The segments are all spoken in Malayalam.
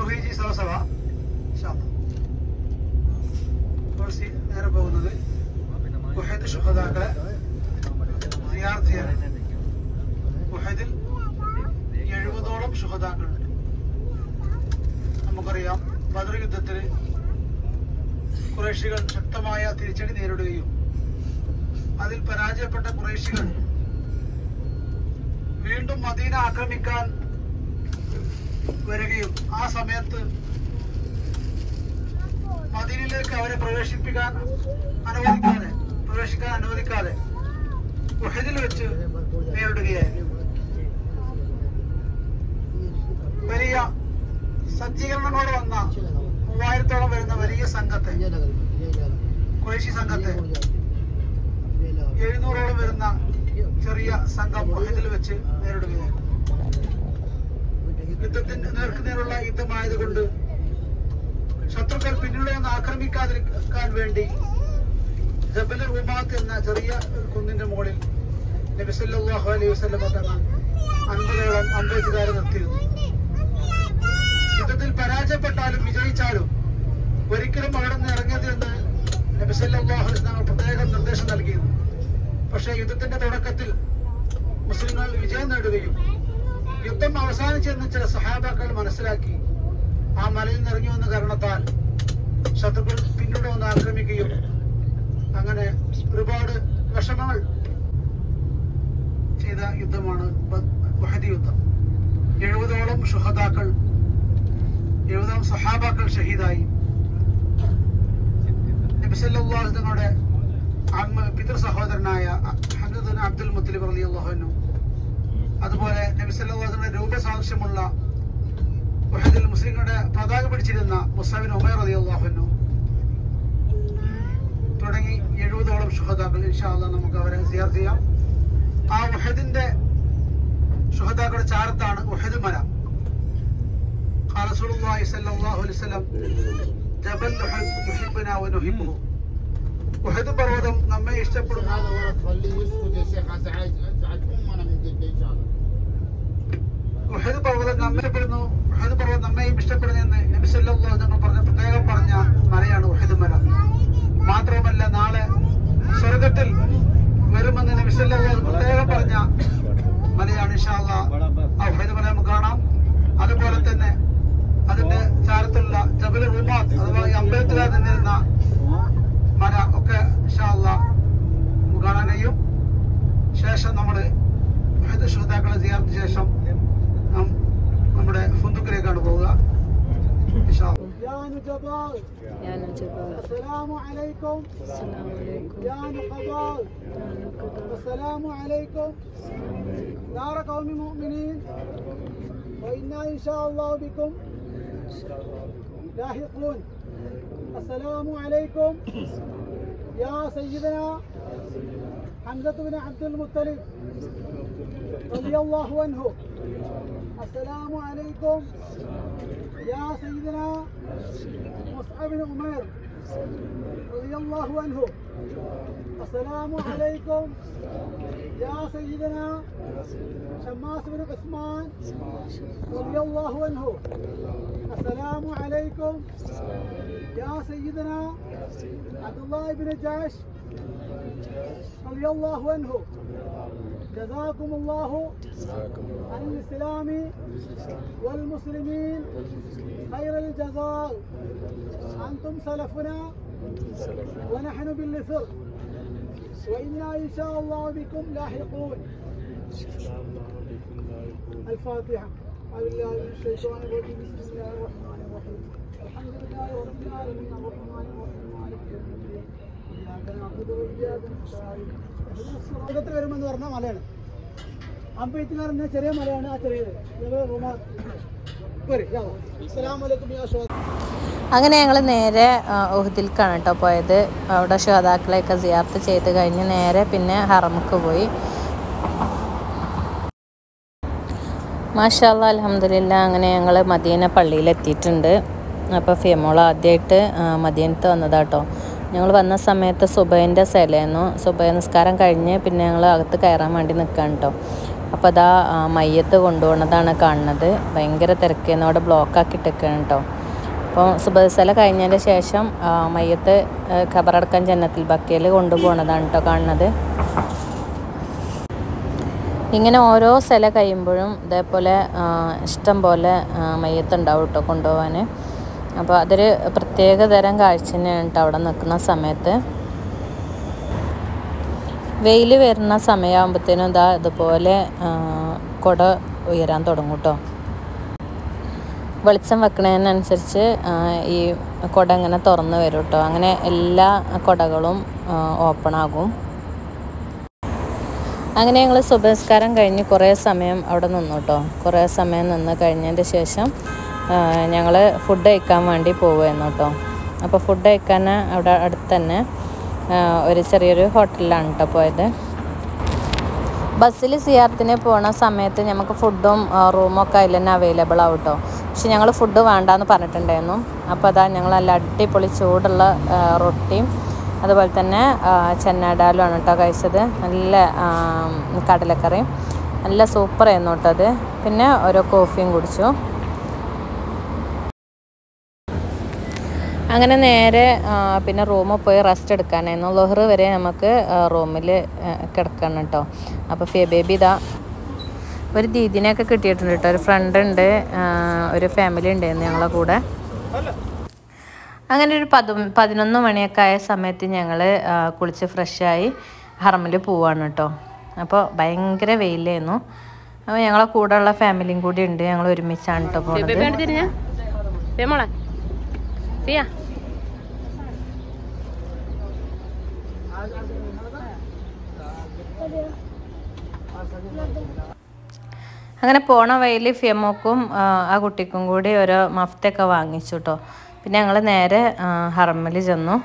റഫീജി സവസവ തുളസി നേരെ പോകുന്നത് ഉഹദ് ശുഹദാക്കളെ സിയാറത്ത് ചെയ്യാൻ. ഉഹദിൽ 70ഓളം ശുഹദാക്കളുണ്ട്. നമുക്കറിയാം ബദർ യുദ്ധത്തിൽ ഖുറൈശികൾ ശക്തമായ തിരിച്ചടി നേരിടുകയും അതിൽ പരാജയപ്പെട്ട ഖുറൈശികൾ വീണ്ടും മദീന ആക്രമിക്കാൻ വരികയും ആ സമയത്ത് മദീനയിലേക്ക് അവരെ പ്രവേശിക്കാൻ അനുവദിക്കാതെ ഉഹദിൽ വെച്ച് നേരിടുകയായിരുന്നു. വലിയ സജ്ജീകരണങ്ങളോട് വന്ന 3000ഓളം വരുന്ന വലിയ സംഘത്തെ, ഖുറൈശി സംഘത്തെ 700ഓളം വരുന്ന ചെറിയ സംഘം ഉഹദിൽ വെച്ച് നേരിടുകയായിരുന്നു. യുദ്ധത്തിന് നേർക്കുനേരുള്ള യുദ്ധമായതുകൊണ്ട് ശത്രുക്കൾ പിന്നിലൂടെ ഒന്ന് ആക്രമിക്കാതിരിക്കാൻ വേണ്ടി ജബൽ റുമാത്ത് എന്ന ചെറിയ കുന്നിന്റെ മുകളിൽ നബി സല്ലല്ലാഹു അലൈഹി വസല്ലം തങ്ങൾ 50ഓളം അമ്പെയ്ത്തുകാരെ നിർത്തിയിരുന്നു. യുദ്ധത്തിൽ പരാജയപ്പെട്ടാലും വിജയിച്ചാലും ഒരിക്കലും അവിടെ നിന്ന് ഇറങ്ങരുതെന്ന് നബി സല്ലല്ലാഹു അലൈഹി വസല്ലം പ്രത്യേകം നിർദ്ദേശം നൽകിയിരുന്നു. പക്ഷേ യുദ്ധത്തിന്റെ തുടക്കത്തിൽ മുസ്ലിങ്ങൾ വിജയം നേടുകയും യുദ്ധം അവസാനിച്ചെന്ന് ചില സഹാബാക്കൾ മനസ്സിലാക്കി ആ മലയിൽ നിന്ന് ഇറങ്ങി വന്ന കാരണത്താൽ ശത്രുക്കൾ പിന്നീട് വന്ന് ആക്രമിക്കുകയും അങ്ങനെ ഒരുപാട് വിഷമങ്ങൾ ചെയ്ത യുദ്ധമാണ് ഉഹദ് യുദ്ധം. 70ഓളം ശുഹദാക്കൾ, 70ഓളം സഹാബാക്കൾ ഷഹീദായി. നബി സല്ലല്ലാഹു അലൈഹി വസല്ലമയുടെ പിതൃ സഹോദരനായ ഹംസ ബിൻ അബ്ദുൽ മുത്തലിബ് റളിയല്ലാഹു അൻഹു, അതുപോലെ നബി സല്ലല്ലാഹു അലൈഹി വസല്ലമയുടെ രൂപസാദൃശ്യമുള്ള ഉഹദിൽ മുസ്ലിങ്ങളുടെ പതാക പിടിച്ചിരുന്ന മുസ്അബ് ബിൻ ഉമൈർ റളിയല്ലാഹു അൻഹു തുടങ്ങി 70ഓളം ശുഹദാക്കൾ. ഇൻഷാ അല്ലാഹ് നമുക്ക് അവരെ സിയാറത്ത് ചെയ്യാം. ആ ഉഹദിന്റെ ശുഹദാക്കളുടെ ചാരത്താണ് ഉഹദ് മല. ഖാല റസൂലുള്ളാഹി സ്വല്ലല്ലാഹു അലൈഹി വസല്ലം ജബൽ ഉഹദ് യുഹിബ്ബുനാ വ നുഹിബ്ബുഹു. ഉഹദ് പർവ്വതം നമ്മെ ഇഷ്ടപ്പെടുന്നു. ഉഹദ് പർവ്വതം നമ്മെ ഇഷ്ടപ്പെടുന്നു, ഉഹദ് പർവ്വതം നമ്മെയും ഇഷ്ടപ്പെടുന്നെന്ന് നബി സല്ലല്ലാഹു അലൈഹി വസല്ലം പ്രത്യേകം പറഞ്ഞ മലയാണ് ഉഹദ് മല. മാത്രമല്ല നാളെ സ്വർഗത്തിൽ വരുമെന്ന് നബി സല്ലല്ലാഹു അലൈഹി വസല്ലം പ്രത്യേകം പറഞ്ഞ മലയാണ് ഇൻഷാ അല്ലാഹ്. ആ ഉഹദ് മല നമുക്ക് കാണാം. അതുപോലെ തന്നെ അതിന്റെ ചാരത്തുള്ള ജബൽ റുമാത്ത് അഥവാ ഈ അമ്പെയ്ത്തുകാർ നിന്നിരുന്ന മല ഒക്കെ ഇൻഷാ അല്ലാഹ് നമുക്ക് കാണാൻ കഴിയും. ശേഷം നമ്മള് ഉഹദ് ശുഹദാക്കളെ സിയാറത്ത് ശേഷം നമ്മുടെ ഫുന്ദുക്കിലേക്കാണ് പോവുക. يا نجباء السلام عليكم. يا نقباء السلام عليكم. دار قوم مؤمنين وإنا إن شاء الله بكم لاحقون. السلام عليكم يا سيدنا حمزة بن عبد المطلب رضي الله عنه. السلام عليكم يا سيدنا مصعب بن عمير رضي الله عنه. السلام عليكم يا سيدنا شماس بن عثمان رضي الله عنه. السلام عليكم يا سيدنا عبد الله بن جعش رضي الله عنه. جزاكم الله عن الإسلام والمسلمين خير الجزاء. أنتم سلفنا ونحن بالإثر وإنا إن شاء الله بكم لاحقون. الفاتحة. أعوذ بالله من الشيطان الرجيم. بسم الله الرحمن الرحيم. الحمد لله رب العالمين الرحمن الرحيم مالك يوم الدين إياك نعبد وإياك نستعين. സ്വർഗത്തിൽ വരുമെന്ന് പറഞ്ഞ മലയാണ്. അമ്പെയ്ത്തുകാരൻ ചെറിയ മലയാണ്. ആ ചെറിയത് അങ്ങനെ ഞങ്ങൾ നേരെ ഉഹദിൽക്കാണ് കേട്ടോ പോയത്. അവിടെ ശുഹദാക്കളെയൊക്കെ സിയാറത്ത് ചെയ്ത് കഴിഞ്ഞ് നേരെ പിന്നെ ഹറമുക്ക് പോയി. മാഷാ അല്ലാഹ് അൽഹംദുലില്ലാഹ്. അങ്ങനെ ഞങ്ങൾ മദീന പള്ളിയിലെത്തിയിട്ടുണ്ട്. അപ്പോൾ ഫിയമോൾ ആദ്യമായിട്ട് മദീനത്ത് വന്നതാട്ടോ. ഞങ്ങൾ വന്ന സമയത്ത് സുബൈൻ്റെ സ്ഥലമായിരുന്നു. സുബൈ നിസ്കാരം കഴിഞ്ഞ് പിന്നെ ഞങ്ങൾ അകത്ത് കയറാൻ വേണ്ടി നിൽക്കുകയാണ് കേട്ടോ. അപ്പോൾ അതാ മയ്യത്ത് കൊണ്ടുപോകുന്നതാണ് കാണുന്നത്. ഭയങ്കര തിരക്കേന്ന് അവിടെ ബ്ലോക്കാക്കിയിട്ടൊക്കെയാണ് കേട്ടോ. അപ്പോൾ സുബഹ് കഴിഞ്ഞതിൻ്റെ ശേഷം മയ്യത്ത് ഖബറടക്കാൻ ജന്നത്തുൽ ബഖീൽ കൊണ്ടുപോകുന്നതാണ് കേട്ടോ കാണുന്നത്. ഇങ്ങനെ ഓരോ സ്ഥലം കഴിയുമ്പോഴും ഇതേപോലെ ഇഷ്ടം പോലെ മയ്യത്തുണ്ടാവും കേട്ടോ കൊണ്ടുപോകാൻ. അപ്പോൾ അതൊരു പ്രത്യേക തരം കാഴ്ച തന്നെയാണ് കേട്ടോ അവിടെ നിൽക്കുന്ന സമയത്ത്. വെയിൽ വരുന്ന സമയമാകുമ്പോഴത്തേനും ഇതാ ഇതുപോലെ കുട ഉയരാൻ തുടങ്ങും കേട്ടോ. വെളിച്ചം വെക്കുന്നതിനനുസരിച്ച് ഈ കുട ഇങ്ങനെ തുറന്ന് വരും കേട്ടോ. അങ്ങനെ എല്ലാ കുടകളും ഓപ്പൺ ആകും. അങ്ങനെ ഞങ്ങൾ സുബഹ് കഴിഞ്ഞ് കുറേ സമയം അവിടെ നിന്നു കേട്ടോ. കുറേ സമയം നിന്ന് കഴിഞ്ഞതിൻ്റെ ശേഷം ഞങ്ങൾ ഫുഡ് കഴിക്കാൻ വേണ്ടി പോവുമായിരുന്നു കേട്ടോ. അപ്പോൾ ഫുഡ് കഴിക്കാൻ അവിടെ അടുത്ത് തന്നെ ഒരു ചെറിയൊരു ഹോട്ടലിലാണ് കേട്ടോ പോയത്. ബസ്സിൽ സിയാറത്തിന് പോണ സമയത്ത് നമുക്ക് ഫുഡും റൂമൊക്കെ അതിൽ തന്നെ അവൈലബിൾ ആവും കേട്ടോ. പക്ഷെ ഞങ്ങൾ ഫുഡ് വേണ്ടാന്ന് പറഞ്ഞിട്ടുണ്ടായിരുന്നു. അപ്പോൾ അതാ ഞങ്ങൾ നല്ല അടിപൊളി ചൂടുള്ള റൊട്ടിയും അതുപോലെ തന്നെ ചെന്നാഡാലുമാണ് കേട്ടോ കഴിച്ചത്. നല്ല കടലക്കറിയും നല്ല സൂപ്പറായിരുന്നു കേട്ടോ അത്. പിന്നെ ഓരോ കോഫിയും കുടിച്ചു. അങ്ങനെ നേരെ പിന്നെ റൂമിൽ പോയി റെസ്റ്റ് എടുക്കാനായിരുന്നു. ളുഹർ വരെ നമുക്ക് റൂമിൽ കിടക്കണം കേട്ടോ. അപ്പോൾ ബേബി ഇതാ ഒരു ദീദിനെയൊക്കെ കിട്ടിയിട്ടുണ്ട് കേട്ടോ. ഒരു ഫ്രണ്ട് ഉണ്ട്, ഒരു ഫാമിലി ഉണ്ടായിരുന്നു ഞങ്ങളെ കൂടെ. അങ്ങനെ ഒരു 11 മണിയൊക്കെ ആയ സമയത്ത് ഞങ്ങൾ കുളിച്ച് ഫ്രഷായി ഹറമിൽ പോവാണ് കേട്ടോ. അപ്പോൾ ഭയങ്കര വെയിലായിരുന്നു. അപ്പോൾ ഞങ്ങളെ കൂടെ ഉള്ള ഫാമിലിയും കൂടി ഉണ്ട്. ഞങ്ങൾ ഒരുമിച്ചാണ് കേട്ടോ പോകുന്നത്. അങ്ങനെ പോണ വഴിയിൽ ഫിയമോക്കും ആ കുട്ടിക്കും കൂടി ഓരോ മഫ്തൊക്കെ വാങ്ങിച്ചു കേട്ടോ. പിന്നെ ഞങ്ങൾ നേരെ ഹറമിൽ ചെന്നു.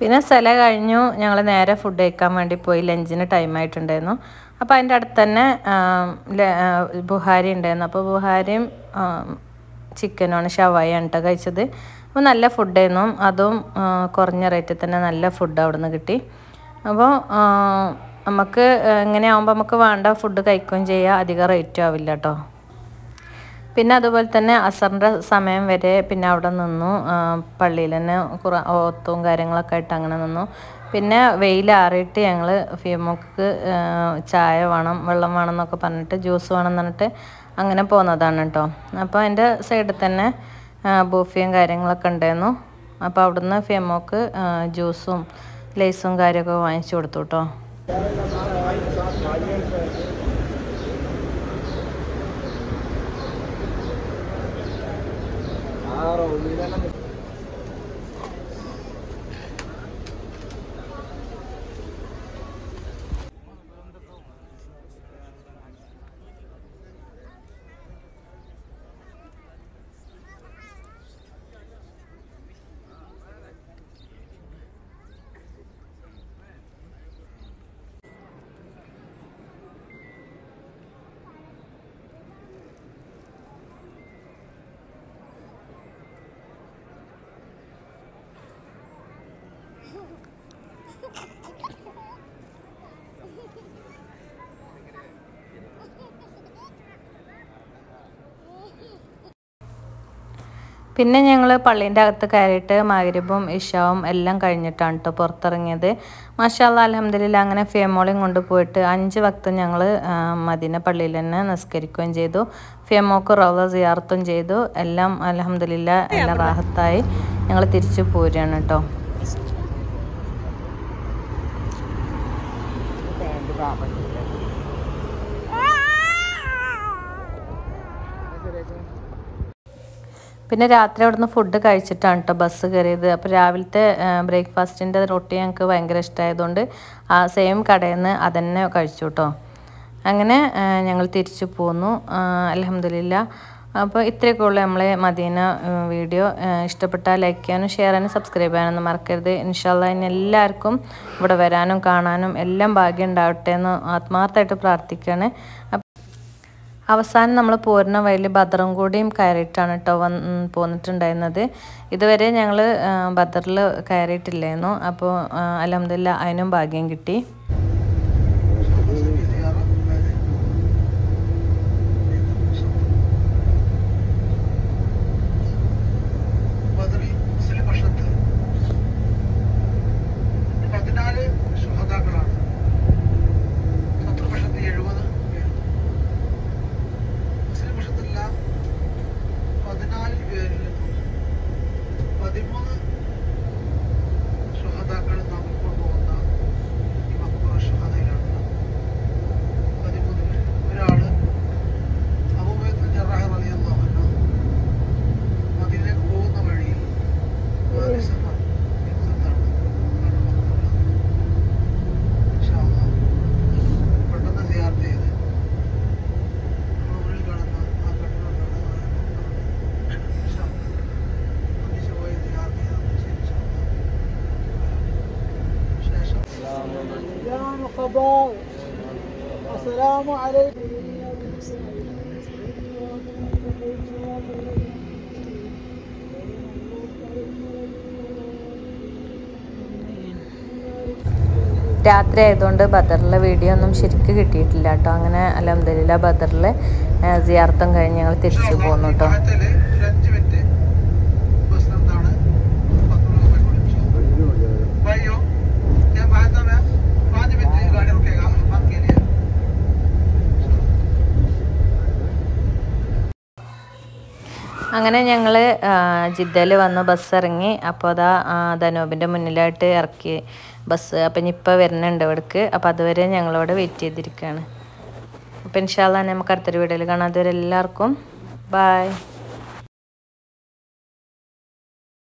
പിന്നെ സ്ഥലം കഴിഞ്ഞു ഞങ്ങൾ നേരെ ഫുഡ് കഴിക്കാൻ വേണ്ടി പോയി. ലഞ്ചിന് ടൈം ആയിട്ടുണ്ടായിരുന്നു. അപ്പോൾ അതിൻ്റെ അടുത്ത് തന്നെ ബുഹാരി ഉണ്ടായിരുന്നു. അപ്പോൾ ബുഹാരിയും ചിക്കനുമാണ് ഷവായാണ് കേട്ടോ കഴിച്ചത്. അപ്പോൾ നല്ല ഫുഡായിരുന്നു. അതും കുറഞ്ഞ റേറ്റിൽ തന്നെ നല്ല ഫുഡ് അവിടെ നിന്ന് കിട്ടി. അപ്പോൾ നമുക്ക് ഇങ്ങനെ ആകുമ്പോൾ നമുക്ക് വേണ്ട ഫുഡ് കഴിക്കുകയും ചെയ്യാം, അധികം റേറ്റും ആവില്ല കേട്ടോ. പിന്നെ അതുപോലെ തന്നെ അസറിൻ്റെ സമയം വരെ പിന്നെ അവിടെ നിന്നു. പള്ളിയിൽ തന്നെ ഓത്തും കാര്യങ്ങളൊക്കെ ആയിട്ട് അങ്ങനെ നിന്നു. പിന്നെ വെയിലാറിയിട്ട് ഞങ്ങൾ ഫിയമോക്ക് ചായ വേണം, വെള്ളം വേണം എന്നൊക്കെ പറഞ്ഞിട്ട്, ജ്യൂസ് വേണം എന്ന് പറഞ്ഞിട്ട് അങ്ങനെ പോകുന്നതാണ് കേട്ടോ. അപ്പോൾ അതിൻ്റെ സൈഡിൽ തന്നെ ബൂഫിയും കാര്യങ്ങളൊക്കെ ഉണ്ടായിരുന്നു. അപ്പോൾ അവിടുന്ന് ഫിയമോക്ക് ജ്യൂസും ലേസും കാര്യമൊക്കെ വാങ്ങിച്ചു കൊടുത്തു കേട്ടോ. പിന്നെ ഞങ്ങൾ പള്ളീൻ്റെ അകത്ത് കയറിയിട്ട് മഗ്‌രിബും ഇശാവും എല്ലാം കഴിഞ്ഞിട്ടാണ് കേട്ടോ പുറത്തിറങ്ങിയത്. മാഷാ അല്ലാഹ് അൽഹംദുലില്ലാഹ്. അങ്ങനെ ഫിയമോളെയും കൊണ്ടുപോയിട്ട് 5 വക്തും ഞങ്ങൾ മദീന പള്ളിയിൽ തന്നെ നിസ്കരിക്കുകയും ചെയ്തു. ഫിയമോക്ക് റൗള സിയാറത്തും ചെയ്തു. എല്ലാം അൽഹംദുലില്ലാഹ് എല്ലാം റാഹത്തായി ഞങ്ങൾ തിരിച്ചു പോരുകയാണ് കേട്ടോ. പിന്നെ രാത്രി അവിടുന്ന് ഫുഡ് കഴിച്ചിട്ടാണ് കേട്ടോ ബസ് കയറിയത്. അപ്പോൾ രാവിലത്തെ ബ്രേക്ക്ഫാസ്റ്റിൻ്റെ റൊട്ടി ഞങ്ങൾക്ക് ഭയങ്കര ഇഷ്ടമായതുകൊണ്ട് ആ സെയിം കടയിൽ നിന്ന് അതന്നെ കഴിച്ചു കേട്ടോ. അങ്ങനെ ഞങ്ങൾ തിരിച്ചു പോന്നു. അൽഹംദുലില്ലാഹ് അപ്പോൾ ഇത്രയൊക്കെ ഉള്ളൂ നമ്മളെ മദീന വീഡിയോ. ഇഷ്ടപ്പെട്ടാൽ ലൈക്ക് ചെയ്യാനും ഷെയർ ചെയ്യാനും സബ്സ്ക്രൈബ് ചെയ്യാനൊന്നും മറക്കരുത്. ഇൻഷാ അല്ലാഹ് ഇനി എല്ലാവർക്കും ഇവിടെ വരാനും കാണാനും എല്ലാം ഭാഗ്യം ഉണ്ടാവട്ടെ എന്ന് ആത്മാർത്ഥമായിട്ട് പ്രാർത്ഥിക്കുകയാണ്. അവസാനം നമ്മൾ പോരുന്ന വഴിയിൽ ബദറും കൂടിയും കയറിയിട്ടാണ് കേട്ടോ പോന്നിട്ടുണ്ടായിരുന്നത്. ഇതുവരെ ഞങ്ങൾ ബദറിൽ കയറിയിട്ടില്ലായിരുന്നു. അപ്പോൾ അൽഹംദുലില്ലാ അതിനും ഭാഗ്യം കിട്ടി. السلام عليكم. രാത്രി ആയതുകൊണ്ട് ബദറിലെ വീഡിയോ ഒന്നും ശരിക്കും കിട്ടിയിട്ടില്ല കേട്ടോ. അങ്ങനെ അൽഹംദുലില്ലാ ബദറിൽ സിയാറത്തും കഴിഞ്ഞ് ഞങ്ങൾ തിരിച്ചു പോന്നു കേട്ടോ. അങ്ങനെ ഞങ്ങൾ ജിദ്ദയിൽ വന്ന് ബസ് ഇറങ്ങി. അപ്പോൾ അതാ ധനൂപിൻ്റെ മുന്നിലായിട്ട് ഇറക്കി ബസ്. അപ്പം ഇനി ഇപ്പോൾ വരുന്നുണ്ട് ഇവിടേക്ക്. അപ്പോൾ അതുവരെ ഞങ്ങളവിടെ വെയിറ്റ് ചെയ്തിരിക്കുകയാണ്. അപ്പോൾ ഇൻഷാ അല്ലാഹ് നമുക്ക് അടുത്തൊരു വീഡിയോയിൽ കാണാം. അതുവരെ എല്ലാവർക്കും ബൈ.